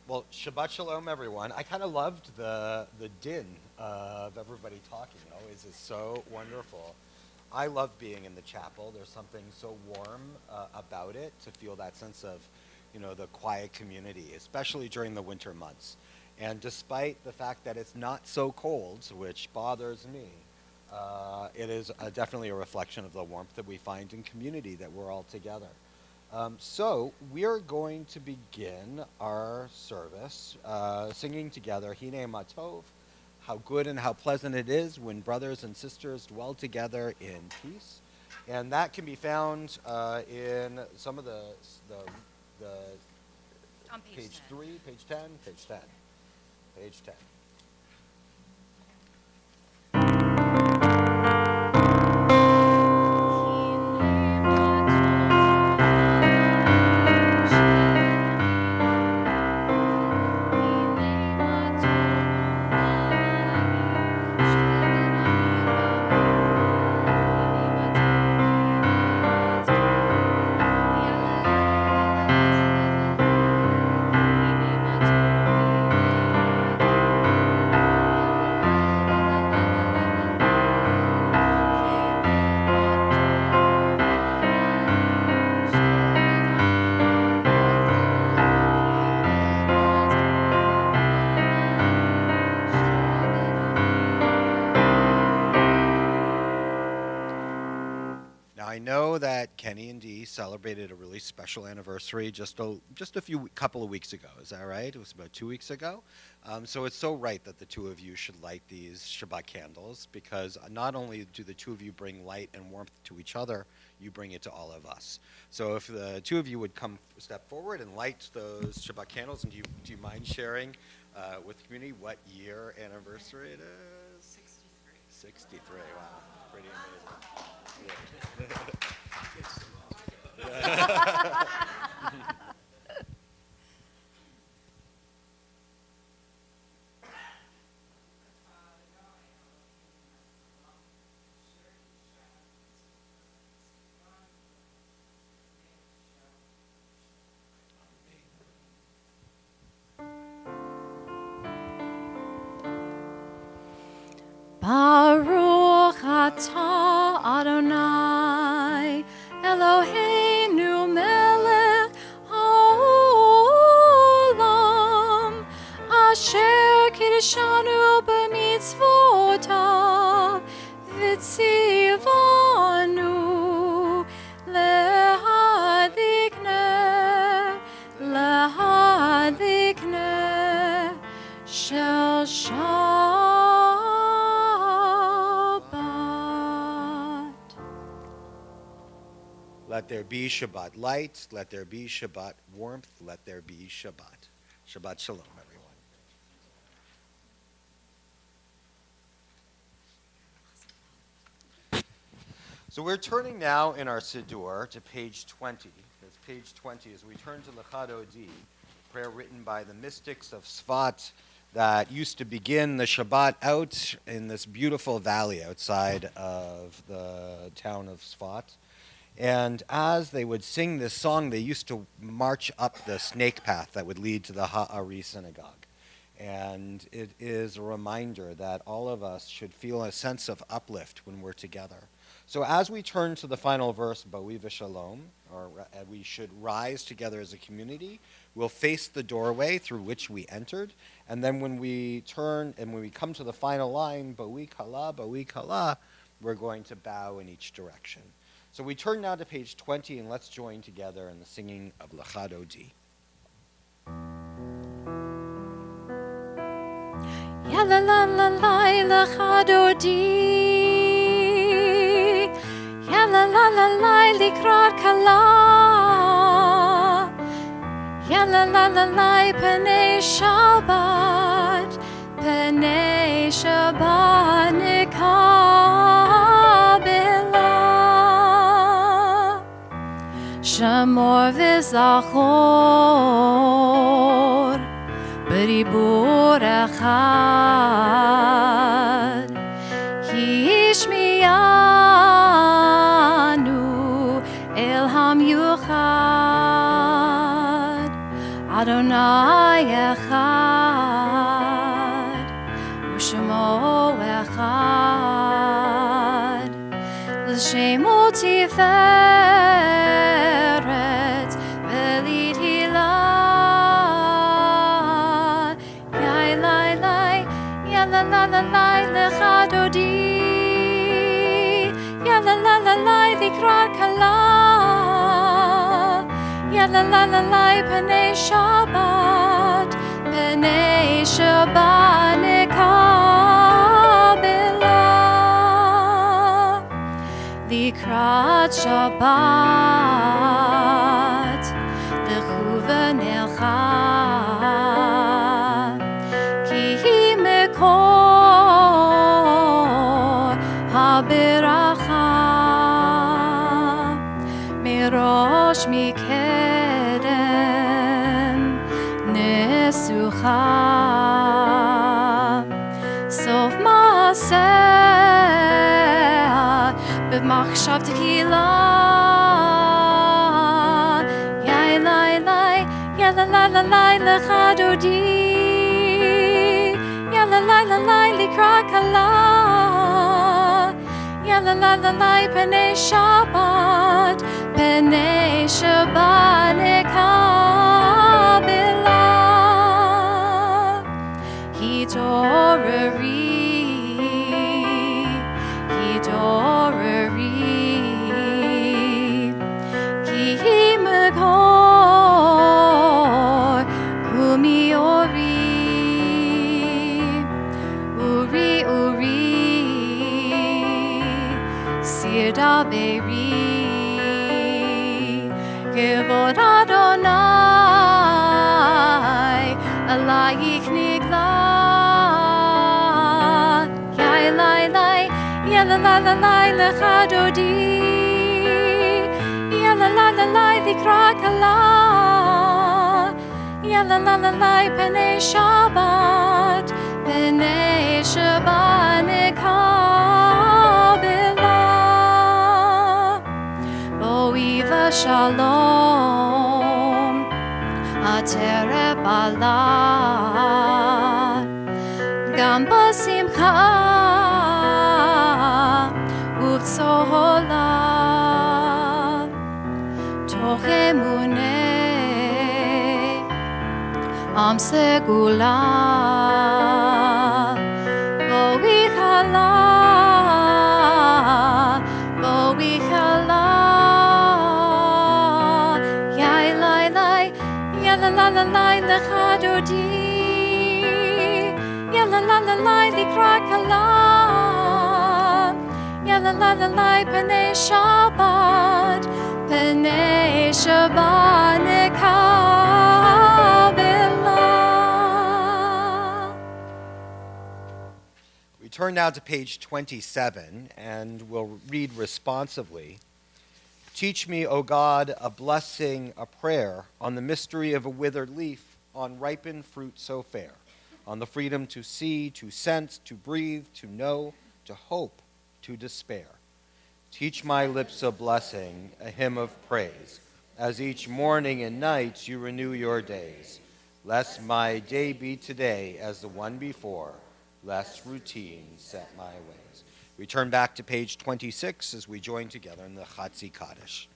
Well, Shabbat Shalom, everyone. I kind of loved the din of everybody talking. It always is so wonderful. I love being in the chapel. There's something so warm about it, to feel that sense of, the quiet community, especially during the winter months. And despite the fact that it's not so cold, which bothers me, it is definitely a reflection of the warmth that we find in community, that we're all together. So we are going to begin our service singing together Hine Matov, how good and how pleasant it is when brothers and sisters dwell together in peace. And that can be found in some of the On page 3, page 10, page 10, page 10. I know that Kenny and Dee celebrated a really special anniversary just a couple of weeks ago. Is that right? It was about 2 weeks ago. So it's so right that the two of you should light these Shabbat candles, because not only do the two of you bring light and warmth to each other, you bring it to all of us. So if the two of you would step forward and light those Shabbat candles, and do you mind sharing with the community what year anniversary it is? 63. 63. Wow, pretty amazing. Baruch atah Adonai Eloheinu melech haolam asher kiddushanu b'mitzvotav v'tzivanu lehadlikneh shel Let there be Shabbat light, let there be Shabbat warmth, let there be Shabbat. Shabbat Shalom, everyone. So we're turning now in our Siddur to page 20. That's page 20 as we turn to Lechad Odi, prayer written by the mystics of Sfat that used to begin the Shabbat out in this beautiful valley outside of the town of Sfat. And as they would sing this song, they used to march up the snake path that would lead to the Ha'ari synagogue. And it is a reminder that all of us should feel a sense of uplift when we're together. So as we turn to the final verse, Ba'i v'shalom, or we should rise together as a community, we'll face the doorway through which we entered. And then when we turn and when we come to the final line, Ba'i kala, we're going to bow in each direction. So we turn now to page 20, and let's join together in the singing of Lechad Odi. Ya la la la la Lechad Odi, Ya la la la la likrat kala, Ya la la la la Panei Shabbat nikabela. Shamor v'zachor b'ribur echad hishmiyanu el hamyuchad Adonai echad, u'shemo echad, l'shemo tiferet, v'lithilah. Yai lai lai, ya la la la lai lechadodi, ya la la la lai likra kala, ya la la la lai panei Shabbat, panei Shabbat nekabela. Likrat Shabbat, lechuven elcha, ki hi mekor haberacha, mirosh mikedem nesucha, sof maaseh b'machshav tequila. Yai lai lai, ya la la la lai lechadodi, ya la la la lai likra kala, ya la la la lai panei Shabbat, panei Shabbat nekabela. Hidorari, ki hi mekor kumiori, uri uri, sirda beri, kevod Adonai, alayich nigla. Yai lai lai, ya la la la lai lechadodi, ya la la la lai likra kala, ya la la la lai panei Shabbat, panei Shabbat nekabela. Bo'iva shalom, atere bala, gam basimcha, uvtsohola, toch emuneh, am segula, bo'ichala, bo'ichala. Yai lai lai, ya la la la lai lechadodi, ya la la la lai likra kala, ya la la la lai panei Shabbat, panei Shabbat nekabela. We turn now to page 27, and we'll read responsively. Teach me, O God, a blessing, a prayer, on the mystery of a withered leaf, on ripened fruit so fair, on the freedom to see, to sense, to breathe, to know, to hope, to despair. Teach my lips a blessing, a hymn of praise, as each morning and night you renew your days. Lest my day be today as the one before, lest routine set my ways. We turn back to page 26 as we join together in the Chatzi Kaddish.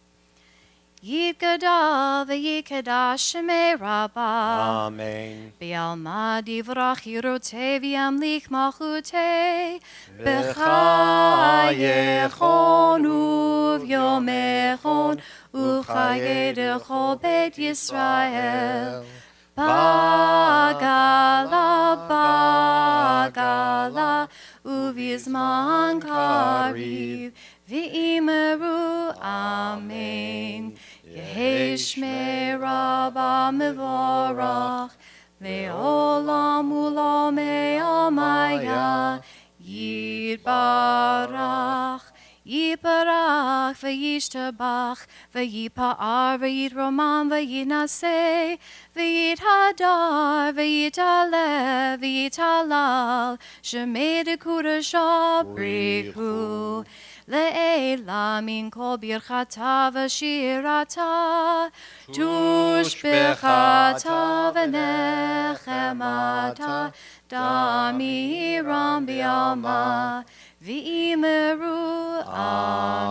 Yikada v'yikadash shemei Rabbah. Amen. B'alma divrach yirotei v'yamlich malchutei. B'chayechon u'v'yomechon u'chayedecho bet Yisrael. Bagala uvizman kariv v'imeru amen. Yehi shmei Rabbah mevorach le'olam u'lomei amaya yitbarach. Yiparach v'yishtabach v'yipa'ar v'yitroman v'yinaseh v'yithadar v'yitaleh v'yitalal shemei dekudashah brichu לעילה מן כל ברכתה ושירתה, תושבחתה ונחמתה, דמירם בעלמא, ואמרו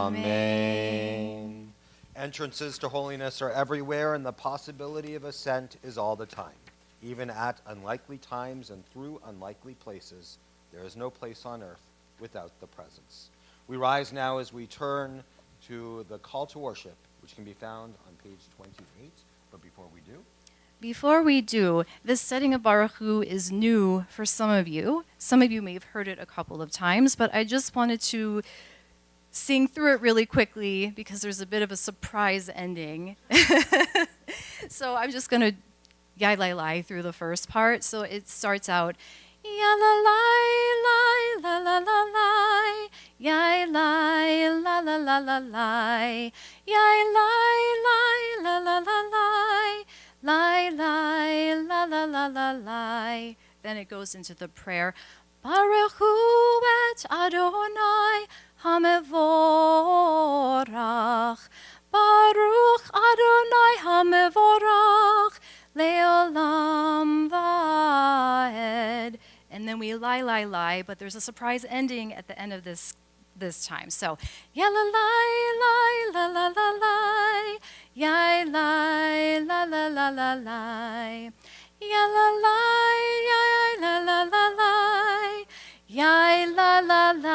Amen. Entrances to holiness are everywhere, and the possibility of ascent is all the time. Even at unlikely times and through unlikely places, there is no place on earth without the presence. We rise now as we turn to the call to worship, which can be found on page 28. But Before we do, this setting of Baruch Hu is new for some of you. Some of you may have heard it a couple of times, but I just wanted to sing through it really quickly because there's a bit of a surprise ending. So I'm just going to yai lai lai through the first part. So it starts out, ya la lai lai la la la lai, yai lai la la la la lai, yai lai lai la la la lai, lai lai la la la la lai. Then it goes into the prayer, Baruch Hu et Adonai Hamevorach, Baruch Adonai Hamevorach, Leolam Vaed. And then we lie, but there's a surprise ending at the end of this time. So, ya la lie, la la la la, ya lie, la la la la la, ya la lie, ya la la la la, ya la la la,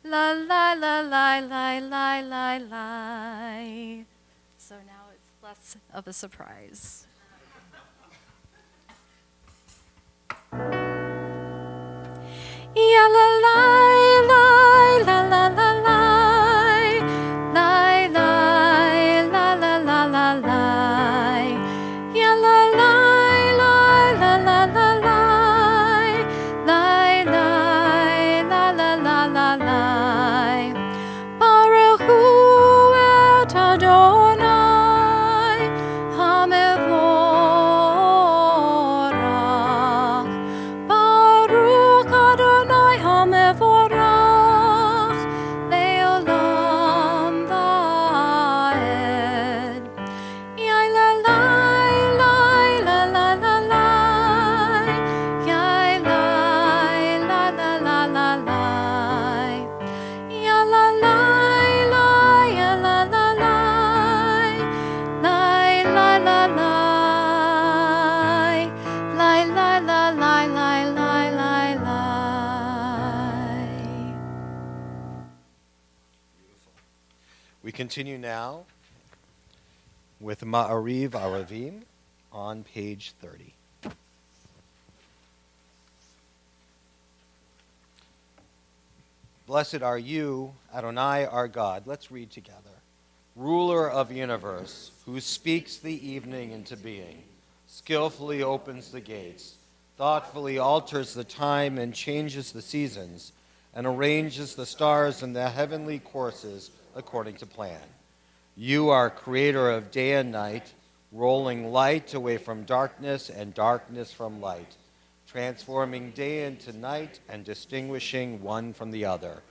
la la la la la la la la. So now it's less of a surprise. Ya la la la la la la la, la la la la la la la, ya la la la la la la la, la la la la la la la. Baruch Hu et Adonai Hamevorach, Baruch Adonai Hamevorach, Leolam Vaed. Yai la la la la la la la, yai la la la la la la, ya la la la, ya la la la, la la la la, la la la la la la la la. we continue now with Ma'ariv Aravim on page 30. Blessed are you, Adonai, our God. Let's read together. Ruler of the universe, who speaks the evening into being, skillfully opens the gates, thoughtfully alters the time and changes the seasons, and arranges the stars in the heavenly courses according to plan. You are creator of day and night, rolling light away from darkness and darkness from light, transforming day into night and distinguishing one from the other.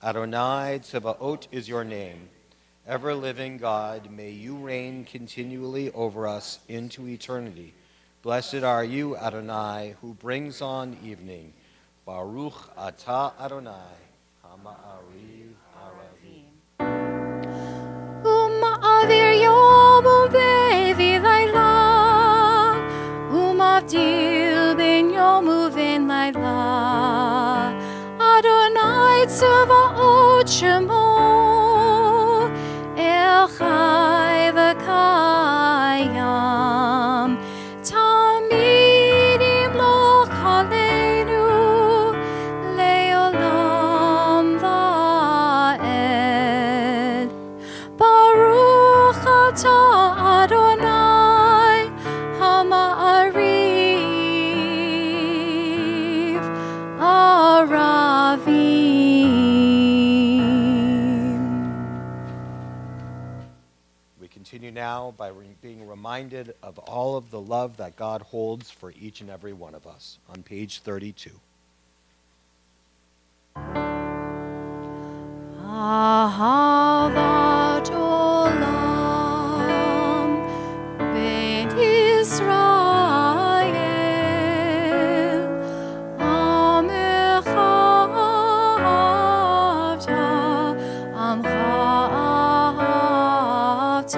Adonai Tzevaot is your name. Ever-living God, may you reign continually over us into eternity. Blessed are you, Adonai, who brings on evening. Baruch atah Adonai, Hama'ariv Aravim. Uma'avir yom uve'vilayla, umavdil ben yom uven layla. Adonai Tzevaot Shemo, El Chai v'Kayam, Tamid Yimloch Aleinu, Leolam Vaed. Baruch atah Adonai Hama'ariv Aravim. We continue now by being reminded of all of the love that God holds for each and every one of us on page 32. אהבת עולם בית ישראל עמך אהבת עמך אהבת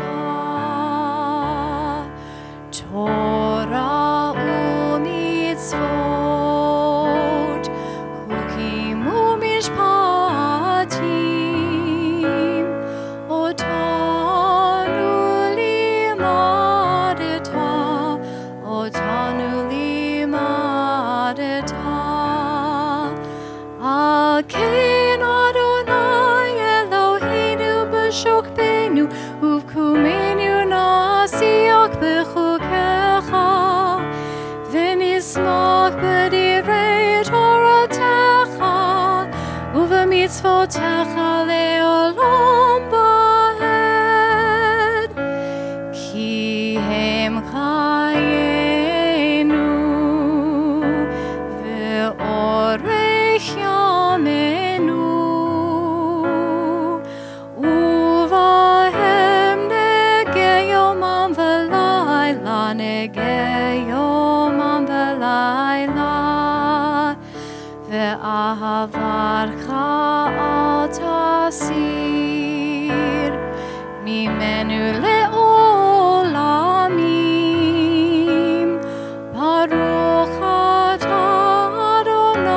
תורה ומצוות חוקים ומשפטים אותנו לימדת על כן אדוני אלוהינו בשוכבנו ובקומנו נשיח בחוקיך ונשמח בדברי תורתך ובמצוותיך לעולם ועד כי הם חיינו ואורך ימינו ובהם נגע יומם ולילה נגע יומם ולילה ואהבתך אל תסיר ממנו לעולמים ברוך אתה אדוני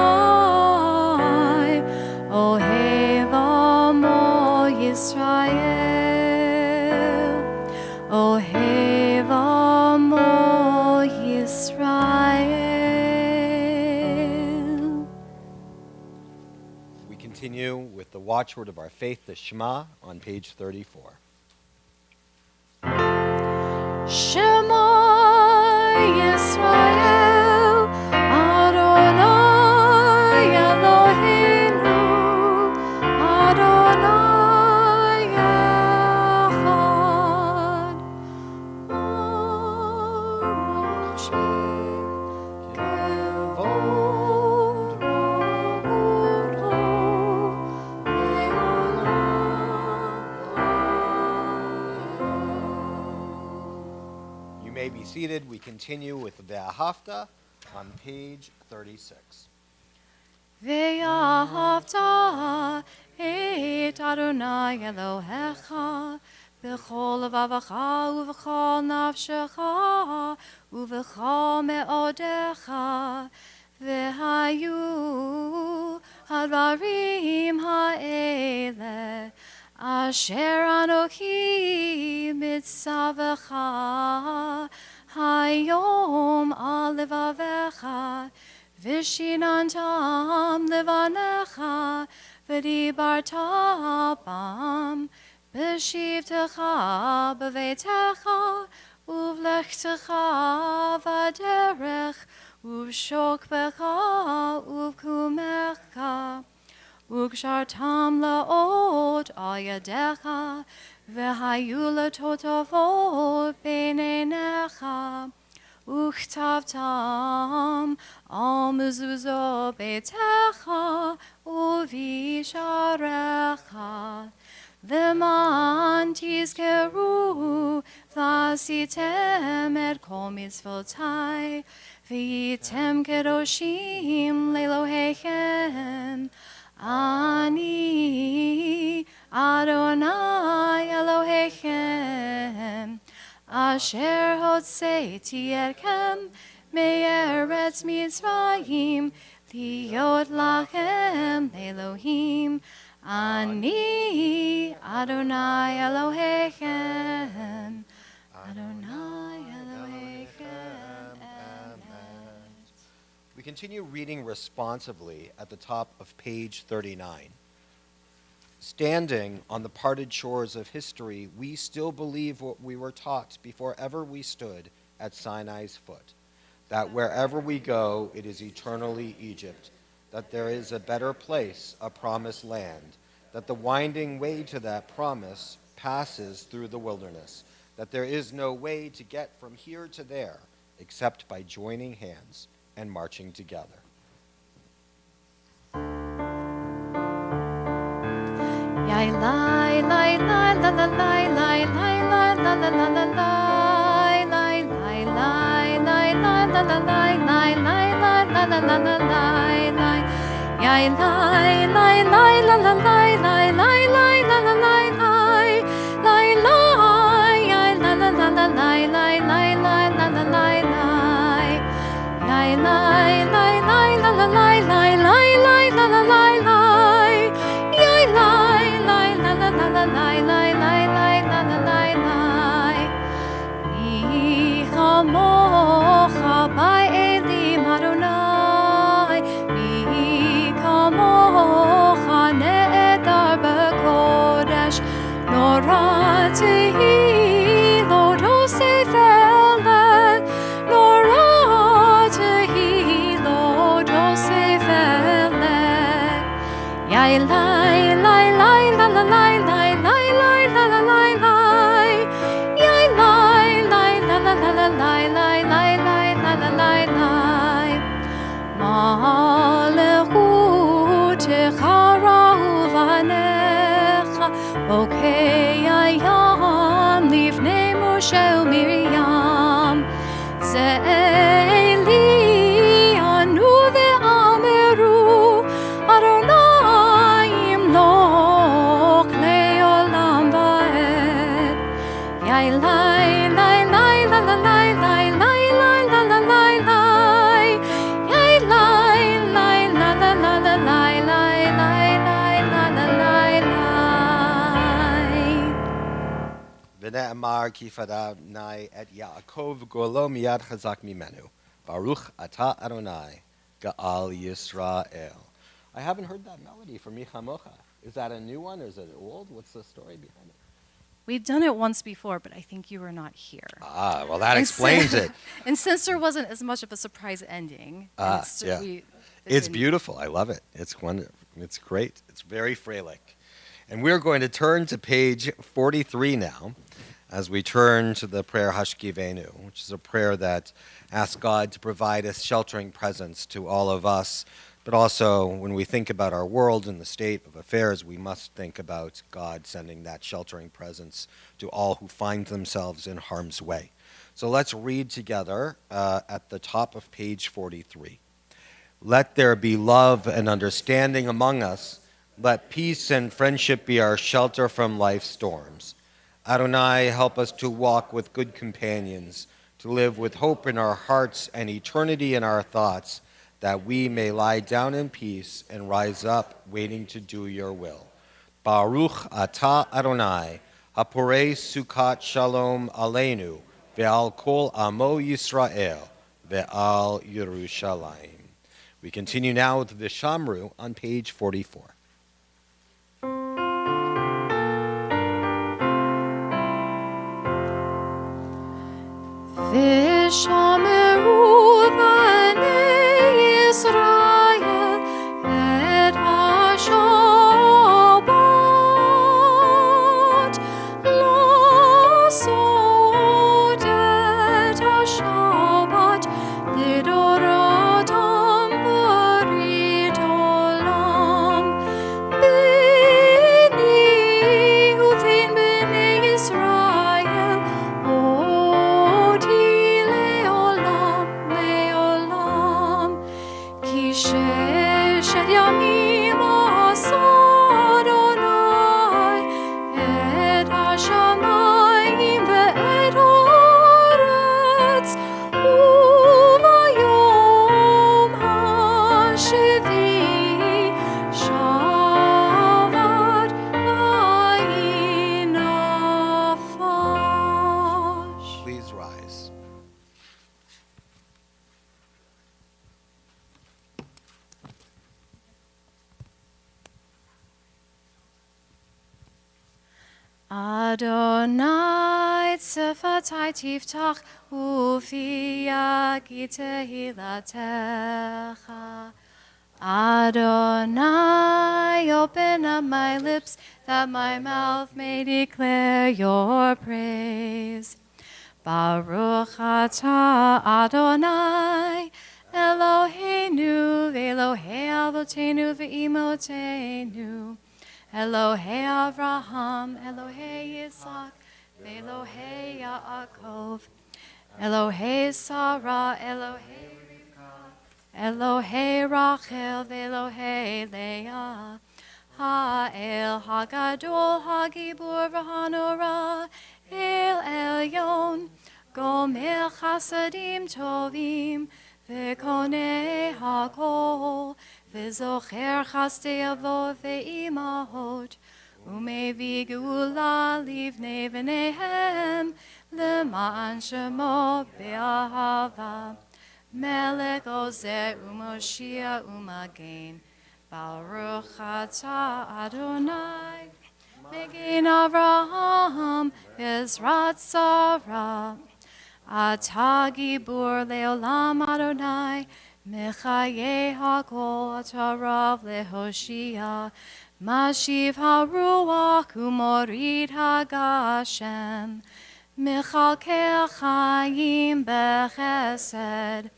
אוהב עמו ישראל אוהב עמו ישראל. We continue with the watchword of our faith, the Shema, on page 34. Shema Yisrael Adonai Eloheinu Adonai Echad Baruch Shem Kevod Rabutho You may be seated. We continue with Ve'ahavta on page 36. ואהבת את אדוני אלוהיך בכל לבבך ובכל נפשך ובכל מאודיך והיו הדברים האלה אשר אנוכי מצווך היום על לבביך ושיננתם לבניך ודיברת בם בשבתך בביתך ובלכתך בדרך ובשוכבך ובקומך וקשרתם לאות על ידיך והיו לטוטפות בין עיניך וכתבתם על מזוזות ביתך ובשעריך למען תזכרו ועשיתם את כל מצוותי והייתם קדושים לאלוהיכם אני אדוני אלוהיכם אשר הוצאתי אתכם מארץ מצרים להיות לכם לאלוהים אני אדוני אלוהיכם אדוני אלוהיכם. Amen. We continue reading responsively at the top of page 39. Standing on the parted shores of history, we still believe what we were taught before ever we stood at Sinai's foot, that wherever we go, it is eternally Egypt, that there is a better place, a promised land, that the winding way to that promise passes through the wilderness, that there is no way to get from here to there except by joining hands and marching together. Yai lai lai lai la la lai lai lai la la la la la lai lai lai lai lai la la la lai lai lai la la la la la lai lai Yai lai lai lai la la lai lai lai lai la la lai lai lai lai yai la la la la lai lai lai lai la la lai lai Yai lai lai lai la la lai lai lai lai la la lai lai Yai lai lai la la la la lai lai lai lai la la lai lai Mi chamocha by Elim Adonai Mi chamocha ne'edar b'kodesh Nora tehi lo dosef eled Nora tehi lo dosef eled Yai lai lai lai la la lai lai lai lai la la lai lai Yai lai lai la la la la lai lai lai lai la la lai lai Malechutecha ra'uvanecha Bokei hayam lifnei Moshe u'Miriam Ze'eli anu ve'ameru Adonai imloch le'olam va'ed Yai lai lai lai la la lai lai lai lai la la lai lai Yai lai lai la la la la lai lai lai lai la la lai lai V'ne'amar ki fadavnai et Yaakov golo miyad chazak mimenu. Baruch ata Adonai Ga'al Yisrael. I haven't heard that melody from Mi Chamocha. Is that a new one or is it old? What's the story behind it? We've done it once before, but I think you were not here. Ah, well, that explains it. And since there wasn't as much of a surprise ending, Yeah. It's beautiful. I love it. It's wonderful. It's great. It's very Freilich. And we're going to turn to page 43 now as we turn to the prayer Hashkivenu, which is a prayer that asks God to provide a sheltering presence to all of us. But also, when we think about our world and the state of affairs, we must think about God sending that sheltering presence to all who find themselves in harm's way. So let's read together at the top of page 43. Let there be love and understanding among us. Let peace and friendship be our shelter from life's storms. Adonai, help us to walk with good companions, to live with hope in our hearts and eternity in our thoughts, that we may lie down in peace and rise up waiting to do your will. Baruch atah Adonai, haporei sukkot shalom aleinu, ve'al kol amo Yisrael, ve'al Yerushalayim. We continue now with the Shamru on page 44. V'shameru b'nei Yisrael et ha-Shabbat la'asot et ha-Shabbat lidoratam b'rit olam b'ni u'v'in b'nei Yisrael oti le'olam le'olam ki sheshet yamim asa Adonai et hashamayim ve'et haaretz u'bayom hashvi'i shavat va'inafash. Please rise. Adonai tzefatai tiftach ufi yagi tehilatecha. Adonai, open up my lips that my mouth may declare your praise. Baruch atah Adonai, Eloheinu, Elohei Avotenu ve'imotenu, Elohei Avraham, Elohei Yitzhak, Elohei Yaakov, Elohei Sarah, Elohei Elohei Rachel, Elohei Leah, Ha'el Hagadol, Hagibur v'Hanora, El Elyon, Gomer Chasadim Tovim, V'konei Hakol, V'zocher Chasdei Avot Ve'imahot, Umevi Geula Livnei V'nehem, L'ma'an Shemo Be'ahava. Melech Ozer Umoshia Umagen, Baruch Atah Adonai, Megin Avraham, Bezrat Sarah, Atah Gibur Leolam Adonai, Mechaye Hakol Atah Rav Lehoshia, Mashiv HaRuach Umorid HaGashem, Mechalkel Chaim Bechesed,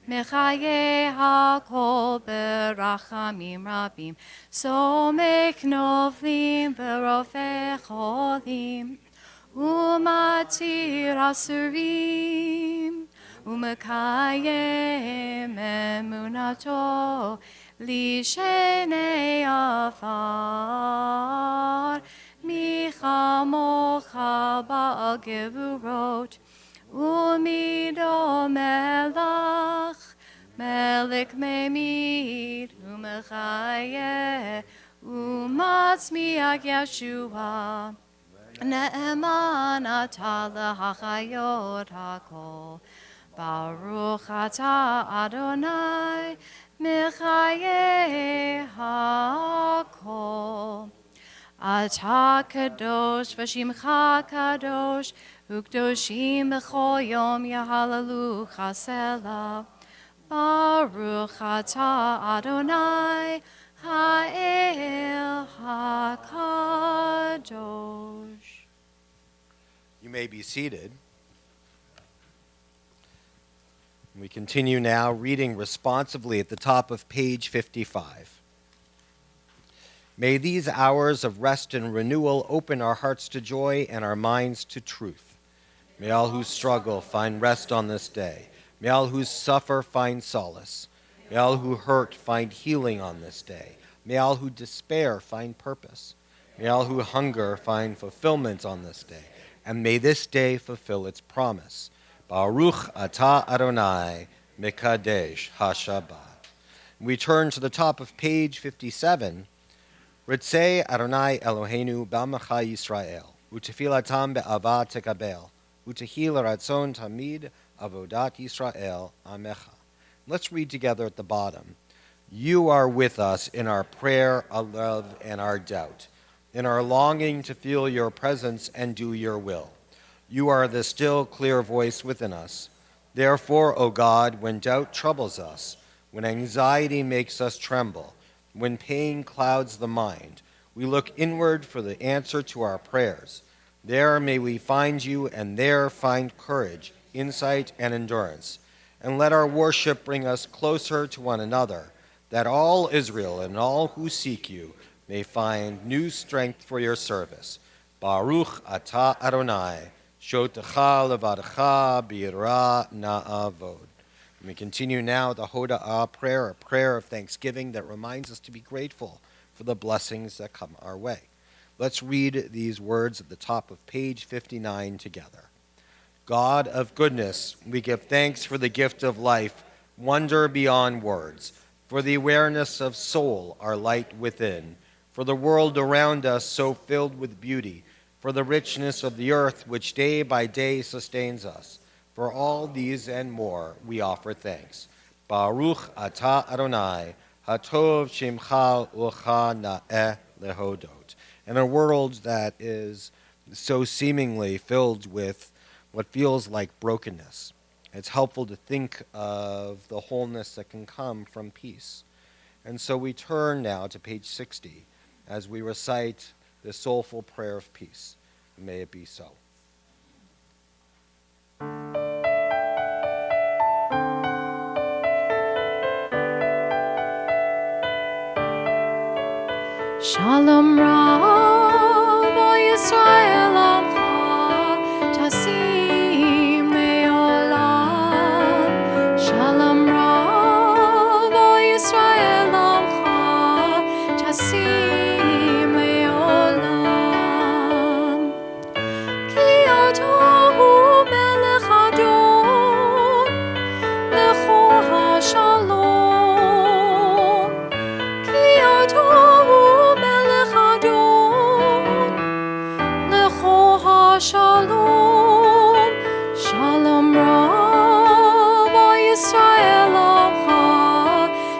Mechaye Hakol Berachamim Rabim, Somek Novlim Berofei Cholim, Umatir Asurim, Umekayem Emunato, Lishenei Afar, Micha Mocha Ba'al Gevurot, Umido Melach, Melech Memid, Umechaye, Umatzmiach Yeshua, Ne'eman Atah L'Hachayot HaKol, Baruch Atah Adonai, Mechaye HaKol. Atah kadosh v'shimcha kadosh, ukdoshim b'chol yom yahalalu chasela. Baruch atah Adonai ha'el hakadosh. You may be seated. We continue now reading responsively at the top of page 55. May these hours of rest and renewal open our hearts to joy and our minds to truth. May all who struggle find rest on this day. May all who suffer find solace. May all who hurt find healing on this day. May all who despair find purpose. May all who hunger find fulfillment on this day. And may this day fulfill its promise. Baruch atah Adonai mekadesh haShabbat. We turn to the top of page 57. Ritzei Adonai Eloheinu b'amecha Yisrael, u'tefilatam be'ava tekabel, u'tehi l'ratzon tamid avodat Yisrael amecha. Let's read together at the bottom. You are with us in our prayer, our love, and our doubt, in our longing to feel your presence and do your will. You are the still, clear voice within us. Therefore, O God, when doubt troubles us, when anxiety makes us tremble, when pain clouds the mind, we look inward for the answer to our prayers. There may we find you, and there find courage, insight, and endurance. And let our worship bring us closer to one another, that all Israel and all who seek you may find new strength for your service. Baruch atah Adonai, shotecha levadecha b'yirah na'avod. We continue now the Hoda'ah prayer, a prayer of thanksgiving that reminds us to be grateful for the blessings that come our way. Let's read these words at the top of page 59 together. God of goodness, we give thanks for the gift of life, wonder beyond words, for the awareness of soul, our light within, for the world around us so filled with beauty, for the richness of the earth which day by day sustains us. For all these and more, we offer thanks. Baruch atah Adonai, hatov shemcha ucha na'eh lehodot. In a world that is so seemingly filled with what feels like brokenness, it's helpful to think of the wholeness that can come from peace. And so we turn now to page 60 as we recite the soulful prayer of peace. May it be so. Shalom Rav Yisrael Amcha Tasim Leolam. Shalom Rav Yisrael Amcha Tasim Leolam. Ki Atohu Melech Adon Lecho HaShalom. Ki Atohu Melech Adon Lecho HaShalom. Shalom Rav Yisrael Amcha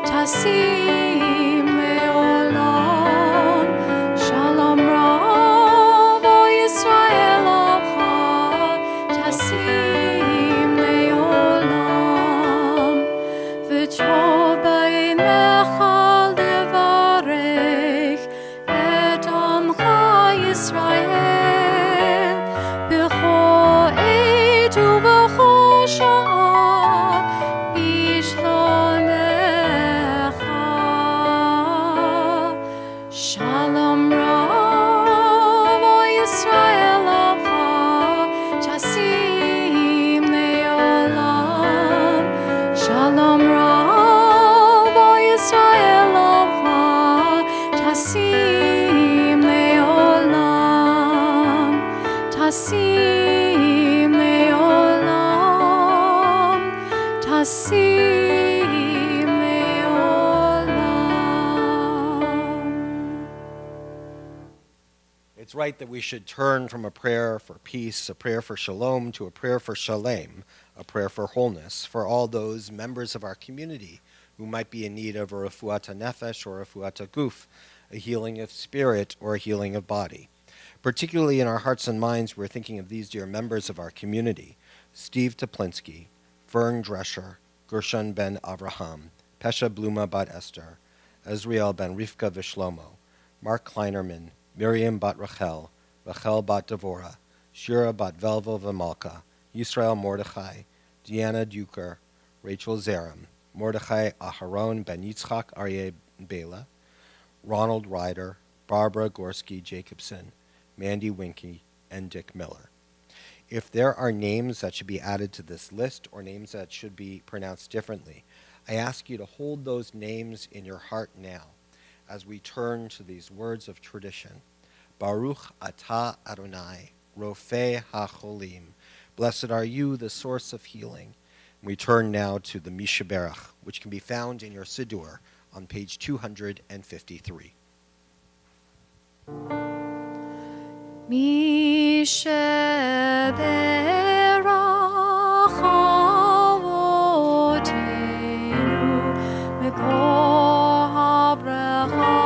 Tasim Leolam. Shalom Rav Yisrael Amcha Tasim Leolam. V'tov b'einecha levarech et amcha Yisrael b'chol עת ובכל שעה בשלומך. Shalom Rav Yisrael Amcha Tasim Leolam. Shalom Rav Yisrael Amcha Tasim Leolam. Tasim Leolam. Tasim Leolam. It's right that we should turn from a prayer for peace, a prayer for shalom, to a prayer for shalem, a prayer for wholeness, for all those members of our community who might be in need of a refuat nefesh or a refuat guf, a healing of spirit or a healing of body. Particularly in our hearts and minds, we're thinking of these dear members of our community: Steve Toplinsky, Fern Drescher, Gershon ben Avraham, Pesha Bluma bat Esther, Ezriel ben Rivka Vishlomo, Mark Kleinerman, Miriam bat Rachel, Rachel bat Devora, Shira bat Velvo V'Malka, Yisrael Mordechai, Deanna Duker, Rachel Zeram, Mordechai Aharon ben Yitzchak Aryeh Bela, Ronald Ryder, Barbara Gorski Jacobson, Mandy Winky, and Dick Miller. If there are names that should be added to this list or names that should be pronounced differently, I ask you to hold those names in your heart now as we turn to these words of tradition. Baruch atah Adonai, Rofei HaCholim. Blessed are you, the source of healing. We turn now to the Mishaberach, which can be found in your Siddur on page 253. Mishaberach Avotenu Mikol HaBracha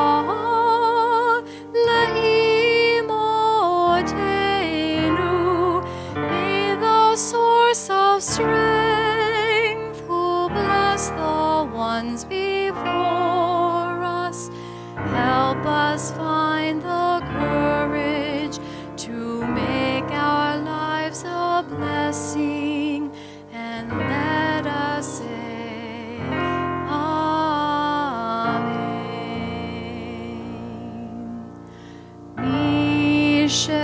Le'imotenu. May the source of strength, who bless the ones before us, help us find the courage to make our lives a blessing, and let us say Amen. Mishaberach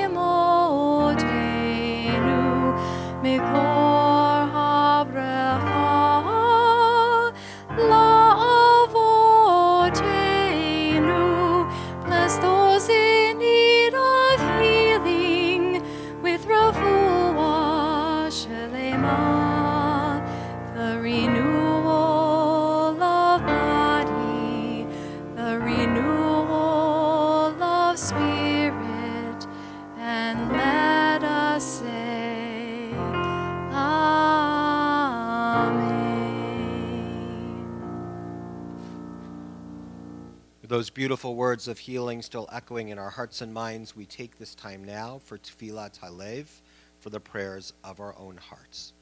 imotenu mikor habracha la'avotenu. Bless those in need of healing with refuah shelema, the renewal of body, the renewal of spirit, and let us say Amen. With those beautiful words of healing still echoing in our hearts and minds, we take this time now for Tfilat Halev, for the prayers of our own hearts.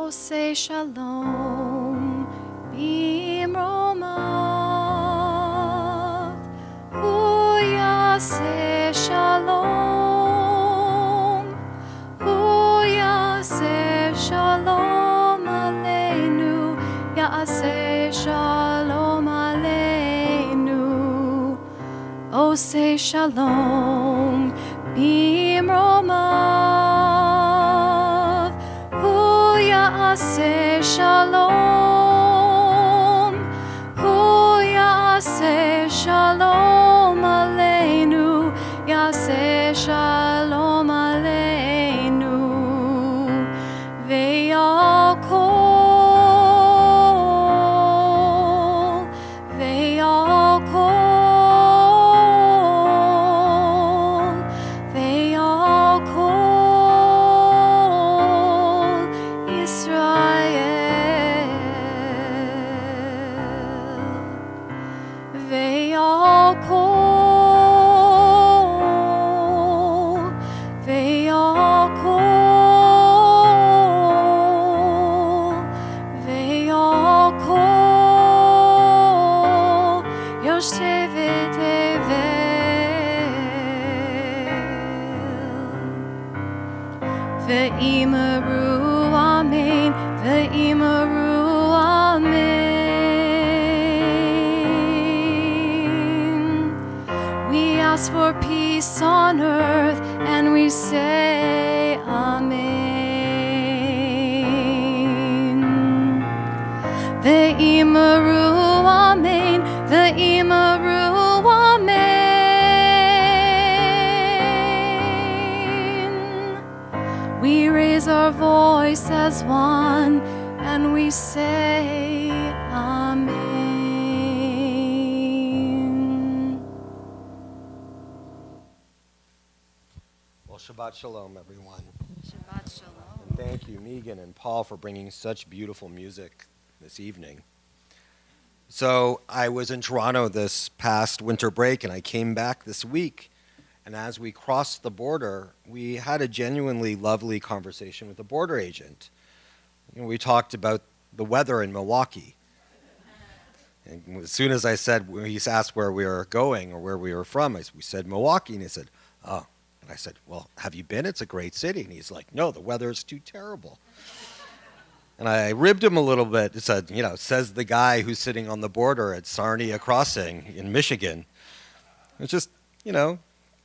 Ose Shalom Bimromav Hu Yaseh Shalom Hu Yaseh Shalom Aleinu Yaseh Shalom Aleinu Ose Shalom Bimromav Hu Yaseh Shalom Hu Yaseh Shalom Aleinu Yaseh Shalom Aleinu Ve'yakol Ve'yakol Ve'yakol Israel Ve'yakol Ve'yakol Ve'yakol Yoshevet Tevel Ve'imaru Amen Ve'imaru Amen. We ask for peace on earth and we say Amen. Ve'imaru Amen Ve'imaru Amen. We raise our voice as one and we say Amen. Well, Shabbat Shalom, everyone. Shabbat Shalom. And thank you, Megan and Paul, for bringing such beautiful music this evening. So I was in Toronto this past winter break, and I came back this week. And as we crossed the border, we had a genuinely lovely conversation with the border agent. We talked about the weather in Milwaukee. And as soon as I said, he asked where we were going or where we were from, we said Milwaukee, and he said, oh. And I said, well, have you been? It's a great city. And he's like, no, the weather is too terrible. And I ribbed him a little bit. It said, says the guy who's sitting on the border at Sarnia Crossing in Michigan. It was just,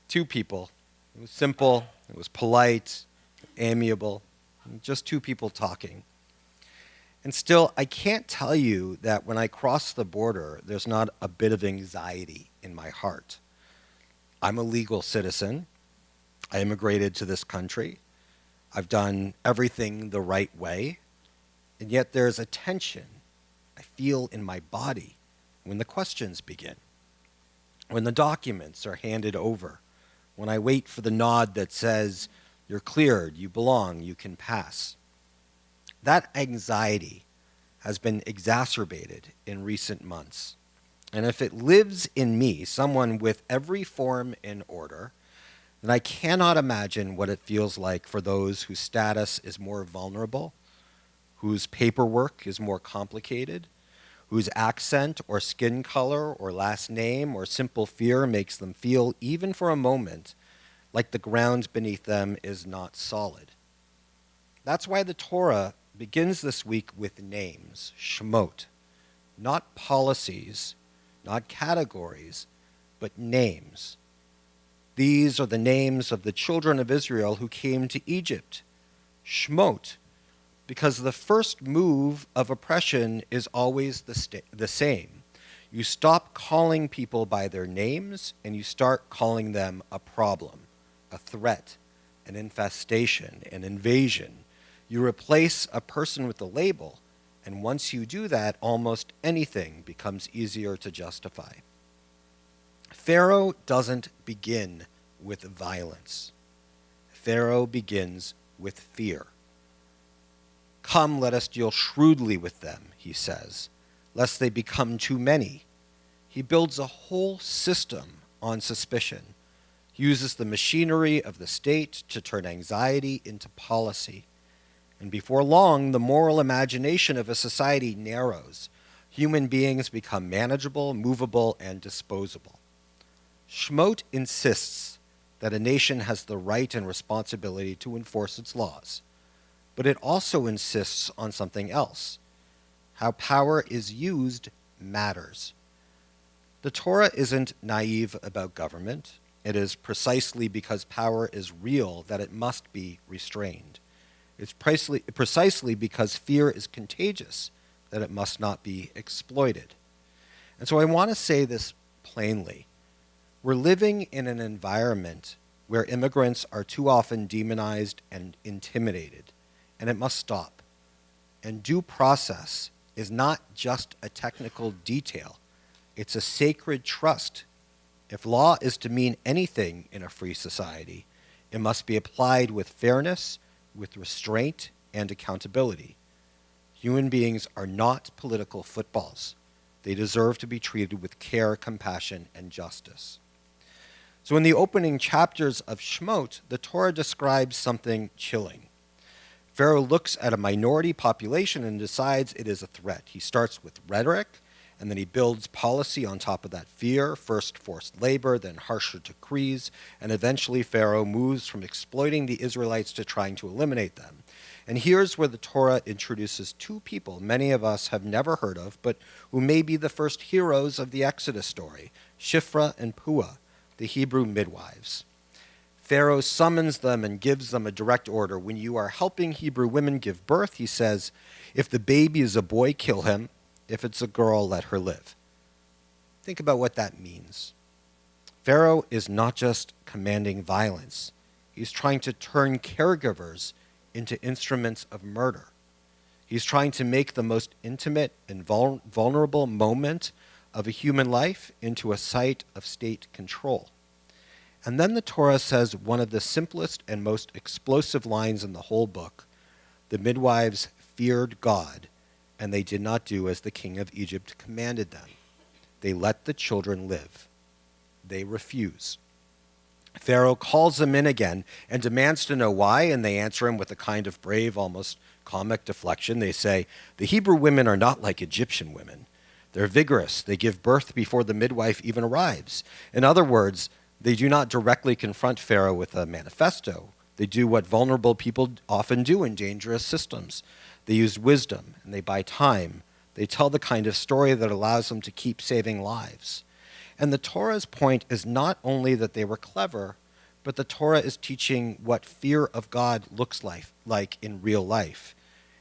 two people. It was simple. It was polite, amiable. Just two people talking. And still, I can't tell you that when I cross the border, there's not a bit of anxiety in my heart. I'm a legal citizen. I immigrated to this country. I've done everything the right way. And yet there's a tension I feel in my body when the questions begin, when the documents are handed over, when I wait for the nod that says, you're cleared, you belong, you can pass. That anxiety has been exacerbated in recent months. And if it lives in me, someone with every form in order, then I cannot imagine what it feels like for those whose status is more vulnerable, whose paperwork is more complicated, whose accent or skin color or last name or simple fear makes them feel, even for a moment, like the ground beneath them is not solid. That's why the Torah begins this week with names, shemot, not policies, not categories, but names. These are the names of the children of Israel who came to Egypt, shemot, because the first move of oppression is always the same. You stop calling people by their names and you start calling them a problem, a threat, an infestation, an invasion. You replace a person with a label, and once you do that, almost anything becomes easier to justify. Pharaoh doesn't begin with violence. Pharaoh begins with fear. Come, let us deal shrewdly with them, he says, lest they become too many. He builds a whole system on suspicion. He uses the machinery of the state to turn anxiety into policy. And before long, the moral imagination of a society narrows. Human beings become manageable, movable, and disposable. Shmot insists that a nation has the right and responsibility to enforce its laws, but it also insists on something else. How power is used matters. The Torah isn't naive about government. It is precisely because power is real that it must be restrained. It's precisely because fear is contagious that it must not be exploited. And so I want to say this plainly. We're living in an environment where immigrants are too often demonized and intimidated, and it must stop. And due process is not just a technical detail. It's a sacred trust. If law is to mean anything in a free society, it must be applied with fairness, with restraint, and accountability. Human beings are not political footballs. They deserve to be treated with care, compassion, and justice. So in the opening chapters of Shmot, the Torah describes something chilling. Pharaoh looks at a minority population and decides it is a threat. He starts with rhetoric, and then he builds policy on top of that fear, first forced labor, then harsher decrees, and eventually Pharaoh moves from exploiting the Israelites to trying to eliminate them. And here's where the Torah introduces two people many of us have never heard of, but who may be the first heroes of the Exodus story, Shiphrah and Puah, the Hebrew midwives. Pharaoh summons them and gives them a direct order. When you are helping Hebrew women give birth, he says, if the baby is a boy, kill him. If it's a girl, let her live. Think about what that means. Pharaoh is not just commanding violence. He's trying to turn caregivers into instruments of murder. He's trying to make the most intimate and vulnerable moment of a human life into a site of state control. And then the Torah says one of the simplest and most explosive lines in the whole book. The midwives feared God, and they did not do as the king of Egypt commanded them. They let the children live. They refuse. Pharaoh calls them in again and demands to know why, and they answer him with a kind of brave, almost comic deflection. They say, the Hebrew women are not like Egyptian women. They're vigorous. They give birth before the midwife even arrives. In other words, they do not directly confront Pharaoh with a manifesto. They do what vulnerable people often do in dangerous systems. They use wisdom, and they buy time. They tell the kind of story that allows them to keep saving lives. And the Torah's point is not only that they were clever, but the Torah is teaching what fear of God looks like in real life.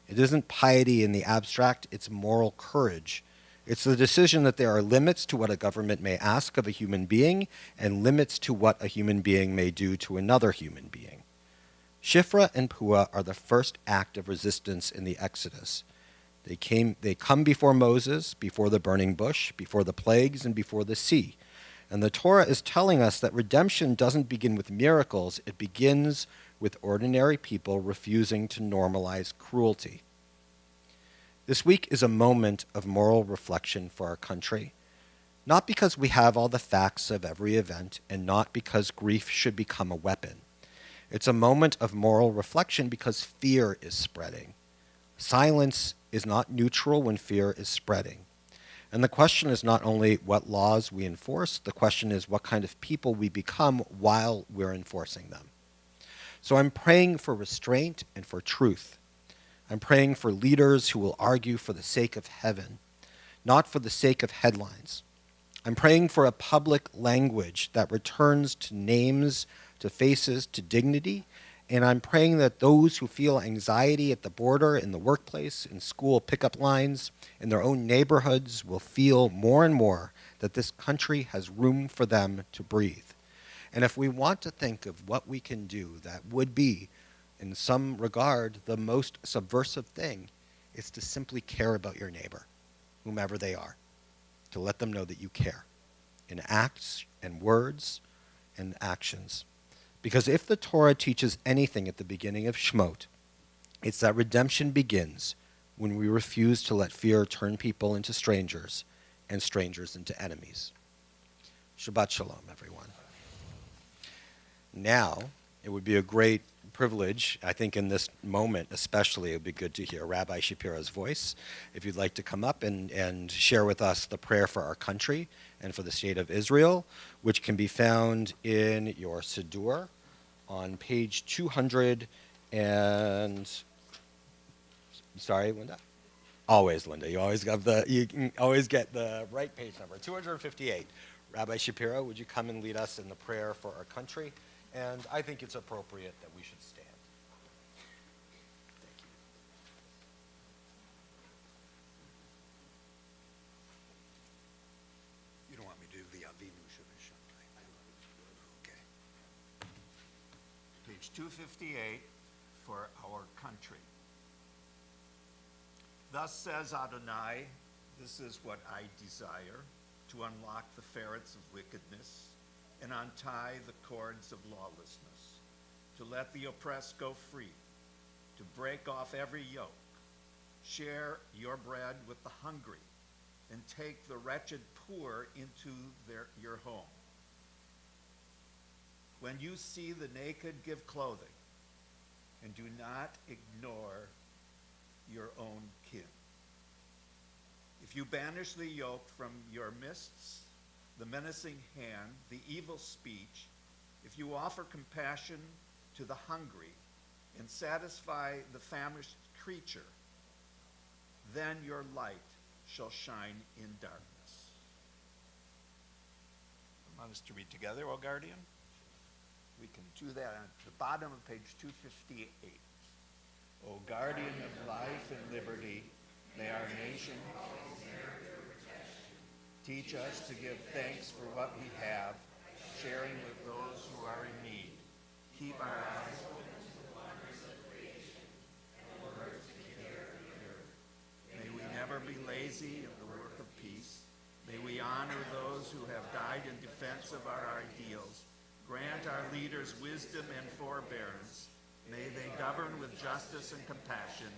It isn't piety in the abstract, it's moral courage. It's the decision that there are limits to what a government may ask of a human being and limits to what a human being may do to another human being. Shiphrah and Puah are the first act of resistance in the Exodus. They come before Moses, before the burning bush, before the plagues, and before the sea. And the Torah is telling us that redemption doesn't begin with miracles, it begins with ordinary people refusing to normalize cruelty. This week is a moment of moral reflection for our country, not because we have all the facts of every event and not because grief should become a weapon. It's a moment of moral reflection because fear is spreading. Silence is not neutral when fear is spreading. And the question is not only what laws we enforce, the question is what kind of people we become while we're enforcing them. So I'm praying for restraint and for truth. I'm praying for leaders who will argue for the sake of heaven, not for the sake of headlines. I'm praying for a public language that returns to names, to faces, to dignity, and I'm praying that those who feel anxiety at the border, in the workplace, in school pickup lines, in their own neighborhoods will feel more and more that this country has room for them to breathe. And if we want to think of what we can do that would be, in some regard, the most subversive thing, is to simply care about your neighbor, whomever they are, to let them know that you care in acts and words and actions. Because if the Torah teaches anything at the beginning of Shmot, it's that redemption begins when we refuse to let fear turn people into strangers and strangers into enemies. Shabbat Shalom, everyone. Now, it would be a great privilege, I think in this moment especially, it would be good to hear Rabbi Shapiro's voice. If you'd like to come up and share with us the prayer for our country and for the state of Israel, which can be found in your Siddur on page 200 and, sorry, Linda? Always, Linda. You can always get the right page number, 258. Rabbi Shapiro, would you come and lead us in the prayer for our country? And I think it's appropriate that we should stand. Thank you. You don't want me to do the Avinu Shabbat. Okay. Page 258 for our country. Thus says Adonai, this is what I desire, to unlock the ferrets of wickedness and untie the cords of lawlessness, to let the oppressed go free, to break off every yoke, share your bread with the hungry, and take the wretched poor into your home. When you see the naked, give clothing, and do not ignore your own kin. If you banish the yoke from your midst, the menacing hand, the evil speech, if you offer compassion to the hungry and satisfy the famished creature, then your light shall shine in darkness. I want us to read together, O guardian. We can do that at the bottom of page 258. O guardian of life and liberty, may our nation teach us to give thanks for what we have, sharing with those who are in need. Keep our eyes open to the wonders of creation and the words to care of the earth. May we never be lazy in the work of peace. May we honor those who have died in defense of our ideals. Grant our leaders wisdom and forbearance. May they govern with justice and compassion.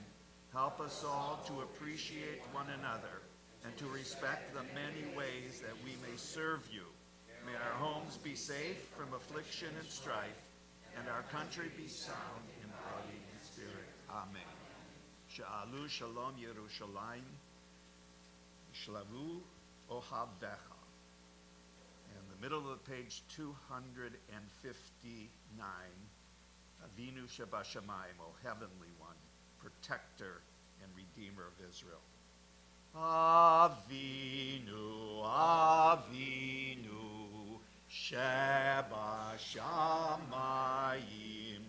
Help us all to appreciate one another and to respect the many ways that we may serve you. May our homes be safe from affliction and strife, and our country be sound in body and spirit. Amen. Sha'alu shalom Yerushalayim, shlavu ohavdecha. In the middle of page 259, Avinu Shabashamayim, O Heavenly One, Protector and Redeemer of Israel. Avinu, Avinu, Shabashamayim,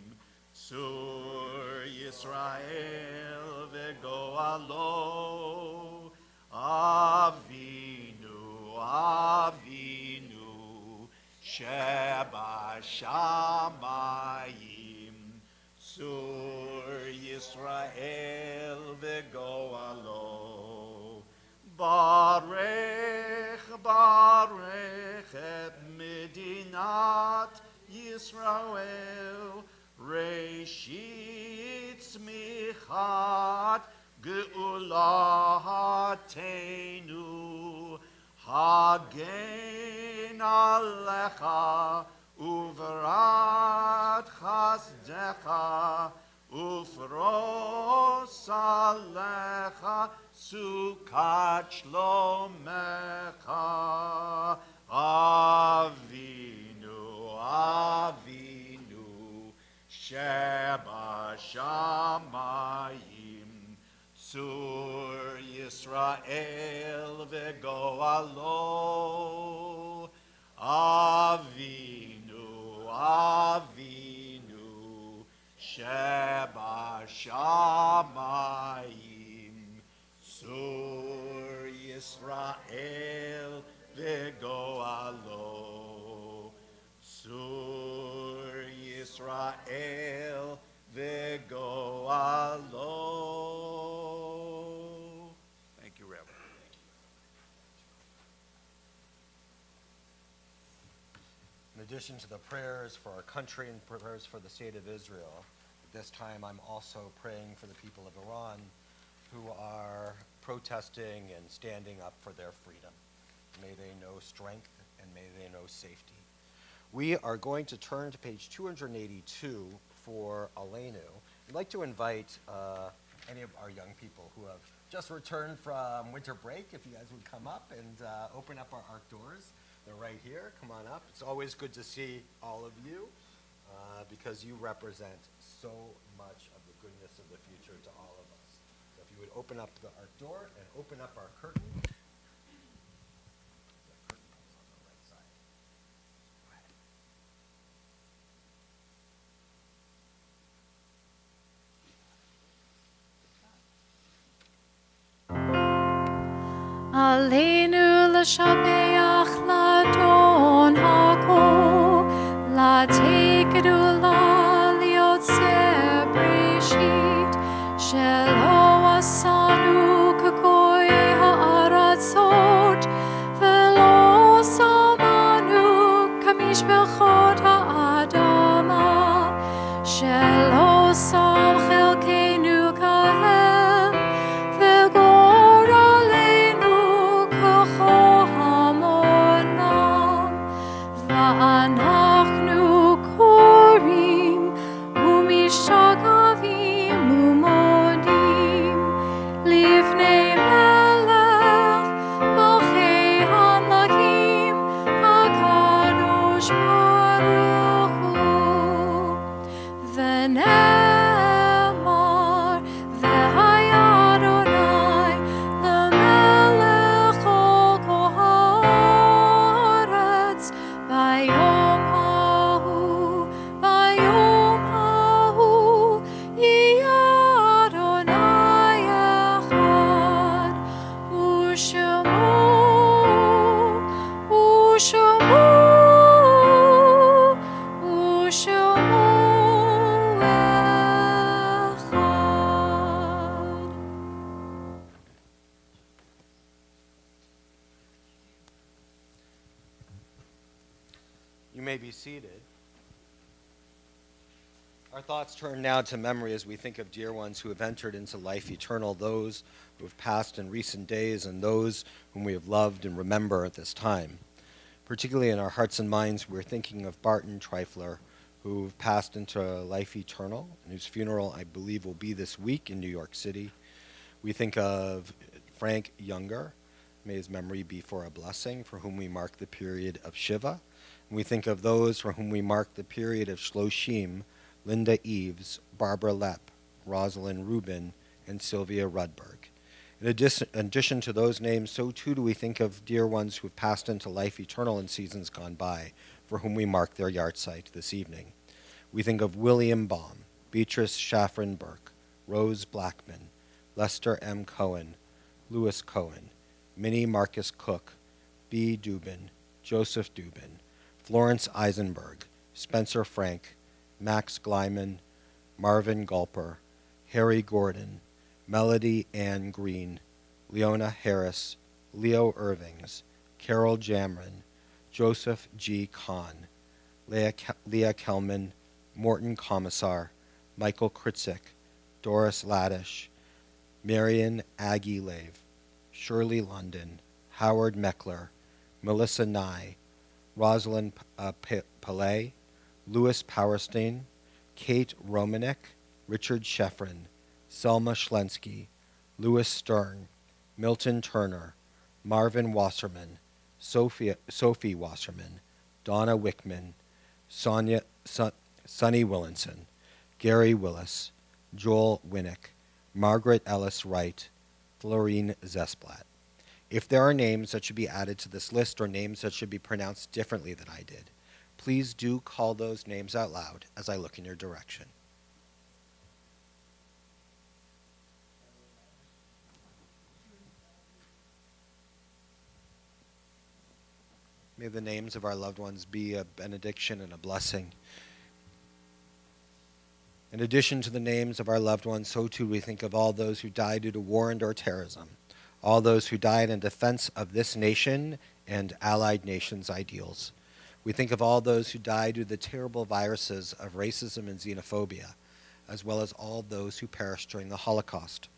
Sur Yisrael v'goalo. Avinu, Avinu, Shabashamayim, Sur Yisrael v'goalo. Barech, Barech et Medinat Yisrael, Reshit Tzmichat Geulahatenu, Hagen Alecha, Uvrat Chasdecha, Ufros Alecha, Sukat Shlomecha. Avinu, Avinu, Sheba Shamayim, Sur Yisrael v'goalo. Avinu, Avinu, Sheba Shamayim, Sur Yisrael v'goalo. Sur Yisrael v'goalo. Thank you, Rabbi. In addition to the prayers for our country and prayers for the state of Israel, at this time I'm also praying for the people of Iran who are protesting and standing up for their freedom. May they know strength and may they know safety. We are going to turn to page 282 for Aleinu, I'd like to invite any of our young people who have just returned from winter break, if you guys would come up and open up our ARC doors. They're right here. Come on up. It's always good to see all of you because you represent so much of the goodness of the future to all of us. So if you would open up the ARC door and open up our curtain. The curtain is on the right side. Go ahead. Aleinu l'shabeach l'adon hako, l'tekedu l'yotzer breshit, shelo asanu k'goy ha'aratzot, v'lo samanu k'mishbechot ha'adama, shelo sam chelkeinu kahem, v'gor aleinu k'chohamonam, v'anachnu korim umishagavim umodim livnei melech malchei hamlachim hakadosh baruch hu v'nemar v'haya Adonai l'melech ol kol haaretz bayom hahu yeh Adonai echad u'shemo echad. You may be seated. Our thoughts turn now to memory as we think of dear ones who have entered into life eternal, those who have passed in recent days, and those whom we have loved and remember at this time. Particularly in our hearts and minds, we're thinking of Barton Trifler, who passed into life eternal, and whose funeral, I believe, will be this week in New York City. We think of Frank Younger, may his memory be for a blessing, for whom we mark the period of Shiva. And we think of those for whom we mark the period of Shloshim, Linda Eves, Barbara Lepp, Rosalind Rubin, and Sylvia Rudberg. In addition to those names, so too do we think of dear ones who have passed into life eternal in seasons gone by, for whom we mark their yahrzeit this evening. We think of William Baum, Beatrice Shafran Burke, Rose Blackman, Lester M. Cohen, Louis Cohen, Minnie Marcus Cook, B. Dubin, Joseph Dubin, Florence Eisenberg, Spencer Frank, Max Gleiman, Marvin Gulper, Harry Gordon, Melody Ann Green, Leona Harris, Leo Irvings, Carol Jamrin, Joseph G. Kahn, Leah Kelman, Morton Commissar, Michael Kritzik, Doris Laddish, Marion Aggie Lave, Shirley London, Howard Meckler, Melissa Nye, Rosalind Pillay, Louis Powerstein, Kate Romanek, Richard Sheffrin, Selma Schlensky, Louis Stern, Milton Turner, Marvin Wasserman, Sophie Wasserman, Donna Wickman, Sonny Willinson, Gary Willis, Joel Winnick, Margaret Ellis Wright, Florine Zesblatt. If there are names that should be added to this list or names that should be pronounced differently than I did, please do call those names out loud as I look in your direction. May the names of our loved ones be a benediction and a blessing. In addition to the names of our loved ones, so too we think of all those who died due to war and or terrorism, all those who died in defense of this nation and allied nations' ideals. We think of all those who died due to the terrible viruses of racism and xenophobia, as well as all those who perished during the Holocaust.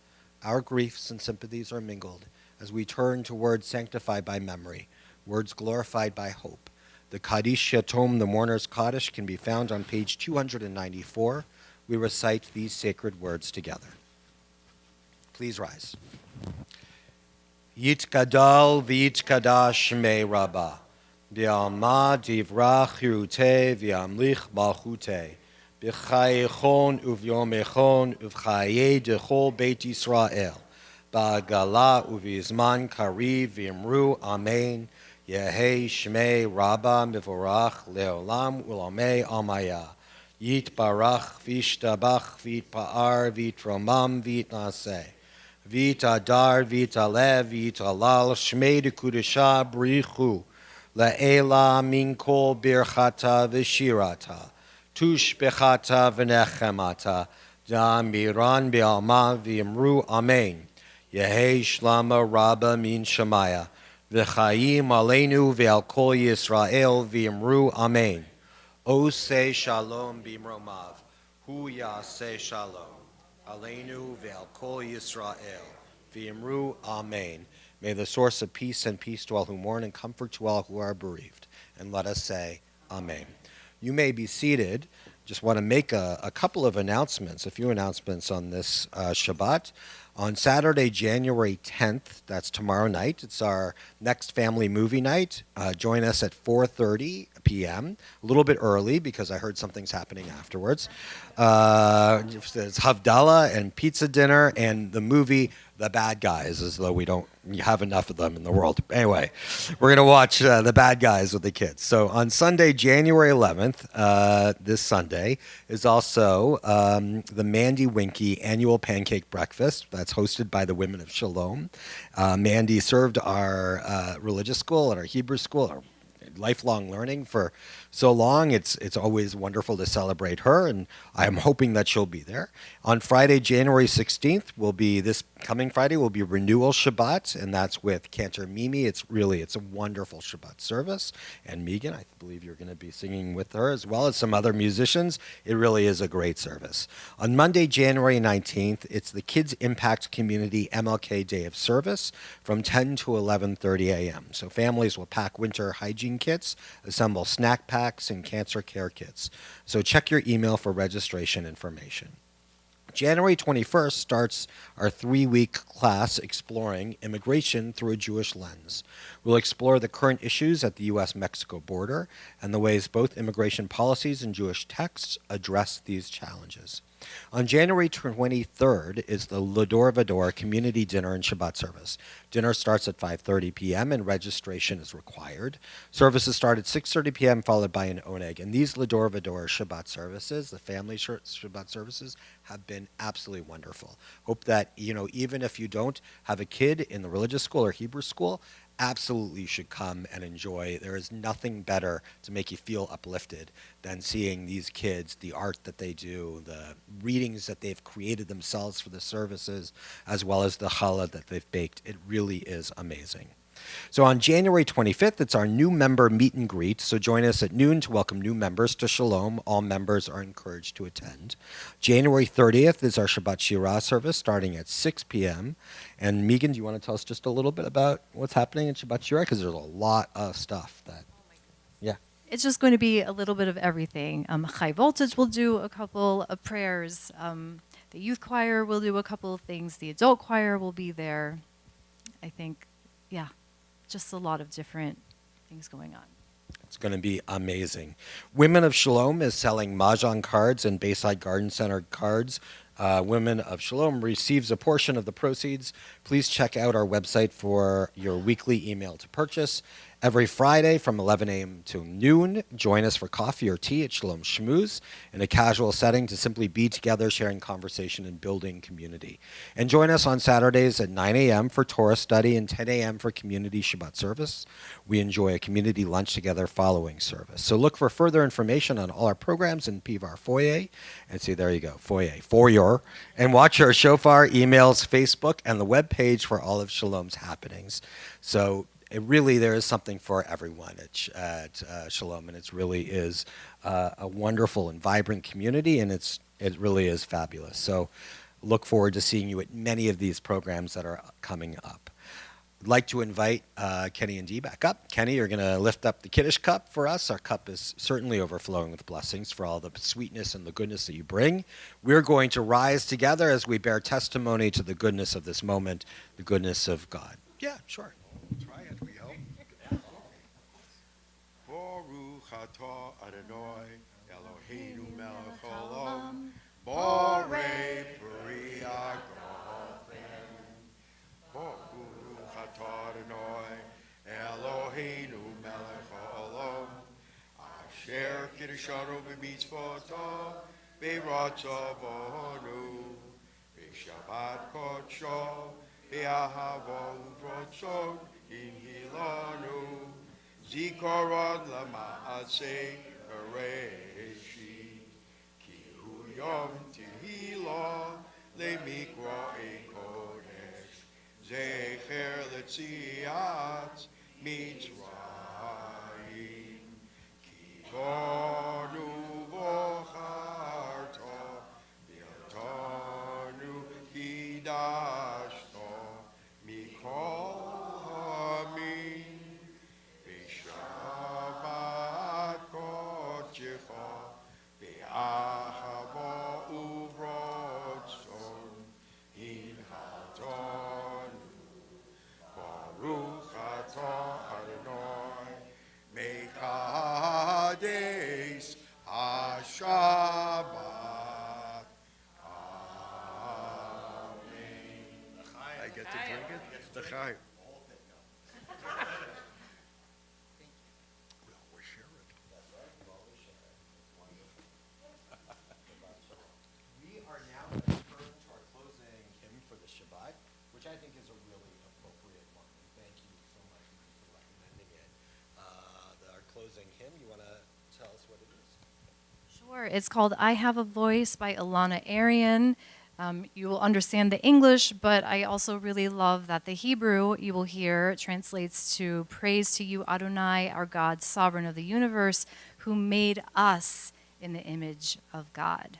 Our griefs and sympathies are mingled as we turn to words sanctified by memory, words glorified by hope. The Kaddish Yatom, the Mourner's Kaddish, can be found on page 294 we recite these sacred words together. Please rise. Yitkadal v'yitkadash shmei Rabbah, v'yalma divrach hirute v'yamlich malchute, b'chayechon uvyomechon uv'chaye dechol Beit Yisrael, ba'agala uv'yizman kariv v'yimru amen, Yehei shmei Rabbah mivorach leolam ulamei amaya, Yitbarach v'yishtabach v'yitpa'ar v'yitromam v'yitnaseh, Vita dar, vita lev, vita lal, shmei de kudesha brichu, la'ela min kol birchata v'shirata, tush bechata v'nechemata, da miran be'alma v'yimru amen. Yehei shlama rabba min shemaya, v'chayim aleinu ve'al kol Yisrael v'yimru amen. Ose shalom b'mromav, hu yaseh shalom. Aleinu ve'al kol Yisrael, v'yimru amen. May the source of peace send peace to all who mourn and comfort to all who are bereaved. And let us say, amen. You may be seated. Just want to make a couple of announcements, a few announcements on this Shabbat. On Saturday, January 10th, that's tomorrow night, it's our next family movie night. Join us at 4:30 p.m., a little bit early because I heard something's happening afterwards. It's Havdalah and pizza dinner and the movie The Bad Guys, as though we don't have enough of them in the world. Anyway, we're going to watch The Bad Guys with the kids. So on Sunday, January 11th, this Sunday, is also the Mandy Winky annual pancake breakfast. That's hosted by the Women of Shalom. Mandy served our religious school and our Hebrew school, our lifelong learning for so long. It's always wonderful to celebrate her, and I'm hoping that she'll be there. On Friday, January 16th, this coming Friday will be Renewal Shabbat, and that's with Cantor Mimi. It's a wonderful Shabbat service. And Megan, I believe you're going to be singing with her as well as some other musicians. It really is a great service. On Monday, January 19th, it's the Kids Impact Community MLK Day of Service from 10 to 11:30 a.m. So families will pack winter hygiene kits, assemble snack packs, and cancer care kits. So check your email for registration information. January 21st starts our 3-week class exploring immigration through a Jewish lens. We'll explore the current issues at the U.S.-Mexico border and the ways both immigration policies and Jewish texts address these challenges. On January 23rd is the Lador Vador Community Dinner and Shabbat Service. Dinner starts at 5:30 p.m. and registration is required. Services start at 6:30 p.m. followed by an oneg. And these Lador Vador Shabbat services, the family Shabbat services, have been absolutely wonderful. Hope that, even if you don't have a kid in the religious school or Hebrew school, absolutely you should come and enjoy. There is nothing better to make you feel uplifted than seeing these kids, the art that they do, the readings that they've created themselves for the services, as well as the challah that they've baked. It really is amazing. So on January 25th, it's our new member meet and greet. So join us at noon to welcome new members to Shalom. All members are encouraged to attend. January 30th is our Shabbat Shirah service starting at 6 p.m. And Megan, do you want to tell us just a little bit about what's happening in Shabbat Shirah? Because there's a lot of stuff that, yeah. It's just going to be a little bit of everything. High Voltage will do a couple of prayers. The youth choir will do a couple of things. The adult choir will be there. I think, yeah, just a lot of different things going on. It's going to be amazing. Women of Shalom is selling Mahjong cards and Bayside Garden Center cards. Women of Shalom receives a portion of the proceeds. Please check out our website for your weekly email to purchase. Every Friday from 11 a.m. to noon, join us for coffee or tea at Shalom Shmooze in a casual setting to simply be together, sharing conversation and building community. And join us on Saturdays at 9 a.m. for Torah study and 10 a.m. for community Shabbat service. We enjoy a community lunch together following service. So look for further information on all our programs in PVAR Foyer. And see, there you go, Foyer. And watch our Shofar, emails, Facebook, and the web page for all of Shalom's happenings. So there is something for everyone at Shalom, and it really is a wonderful and vibrant community, and it really is fabulous. So look forward to seeing you at many of these programs that are coming up. I'd like to invite Kenny and Dee back up. Kenny, you're going to lift up the Kiddush cup for us. Our cup is certainly overflowing with blessings for all the sweetness and the goodness that you bring. We're going to rise together as we bear testimony to the goodness of this moment, the goodness of God. Yeah, sure. Try it, we hope. Baruch atah Adonai Eloheinu melech haolam borei peri hagafen. Baruch atah Adonai Eloheinu melech haolam asher kiddushanu b'mitzvotav be'ratzah b'hanu b'shabbat kodsho be'ahava u'vratzon inhilanu zikaron lama'aseh bereshit ki hu yom tehillah le'mikra kodesh zecher letziat mitzrayim ki bonu vocharta v'atanu kidashta mikol hamim b'shabbat kodecha be'ahava u'vratzon inhatanu Baruch atah Adonai mekadesh HaShabbat. Amen. I get to drink it? L'chaim. We'll share it. We are now going to turn to our closing hymn for the Shabbat, which I think is a really appropriate one. And thank you so much for recommending it. Our closing hymn, you want to tell us what it is? Sure. It's called I Have a Voice by Ilana Arian. You will understand the English, but I also really love that the Hebrew you will hear translates to praise to you, Adonai, our God, sovereign of the universe, who made us in the image of God.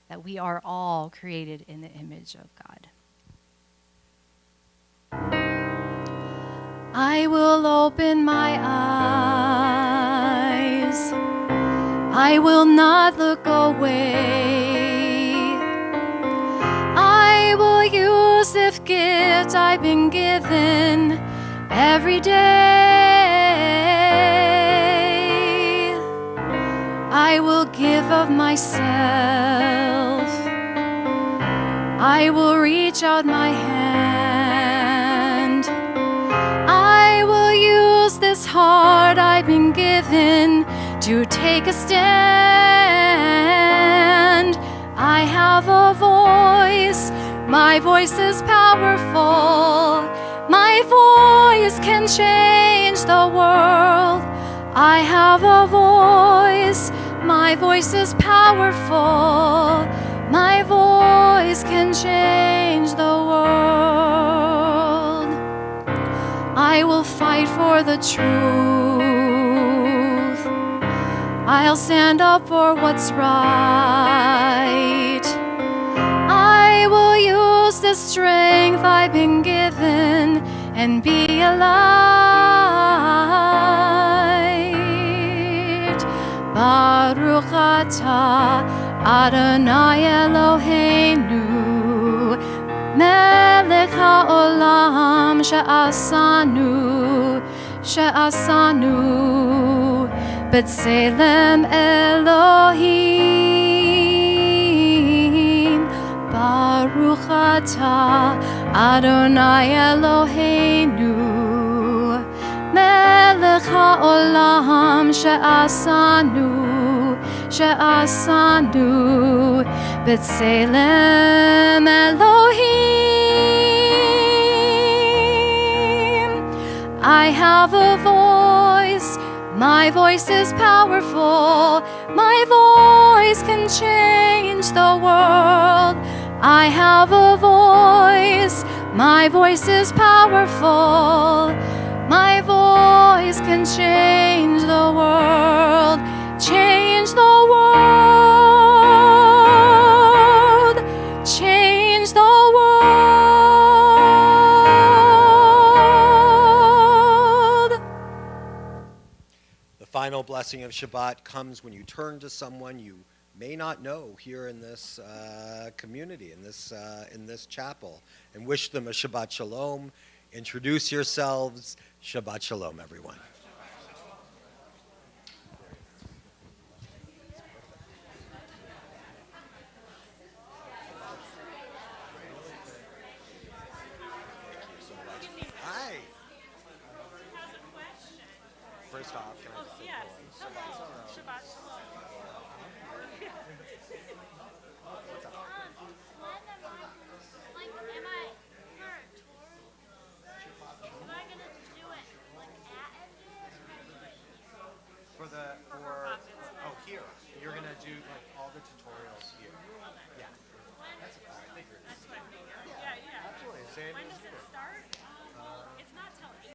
That we are all created in the image of God. I will open my eyes. I will not look away. I will use this gift I've been given every day. I will give of myself. I will reach out my hand. I will use this heart I've been given to take a stand. I have a voice. My voice is powerful. My voice can change the world. I have a voice. My voice is powerful. My voice can change the world. I will fight for the truth. I'll stand up for what's right. I will use the strength I've been given and be a light. Baruch atah Adonai Eloheinu melech haolam she'asanu b'tselem Elohim. Baruch atah Adonai Eloheinu melech haolam she'asanu b'tselem Elohim. I have a voice. My voice is powerful. My voice can change the world. I have a voice. My voice is powerful. My voice can change the world. Change the world. Change the world. Shabbat comes when you turn to someone you may not know here in this community, in this chapel, and wish them a Shabbat Shalom. Introduce yourselves. Shabbat Shalom, everyone. Hi. First off, can I just say Yes. hello? Hello. Shabbat Shalom. Like, am I for a tour? Am I gonna do it like at MJS or can I do it here? Oh, here. You're gonna do like all the tutorials here. Yeah. That's what I figured. That's what I figured. Yeah, yeah. Absolutely. Same When as does you it did. start? Well, it's not till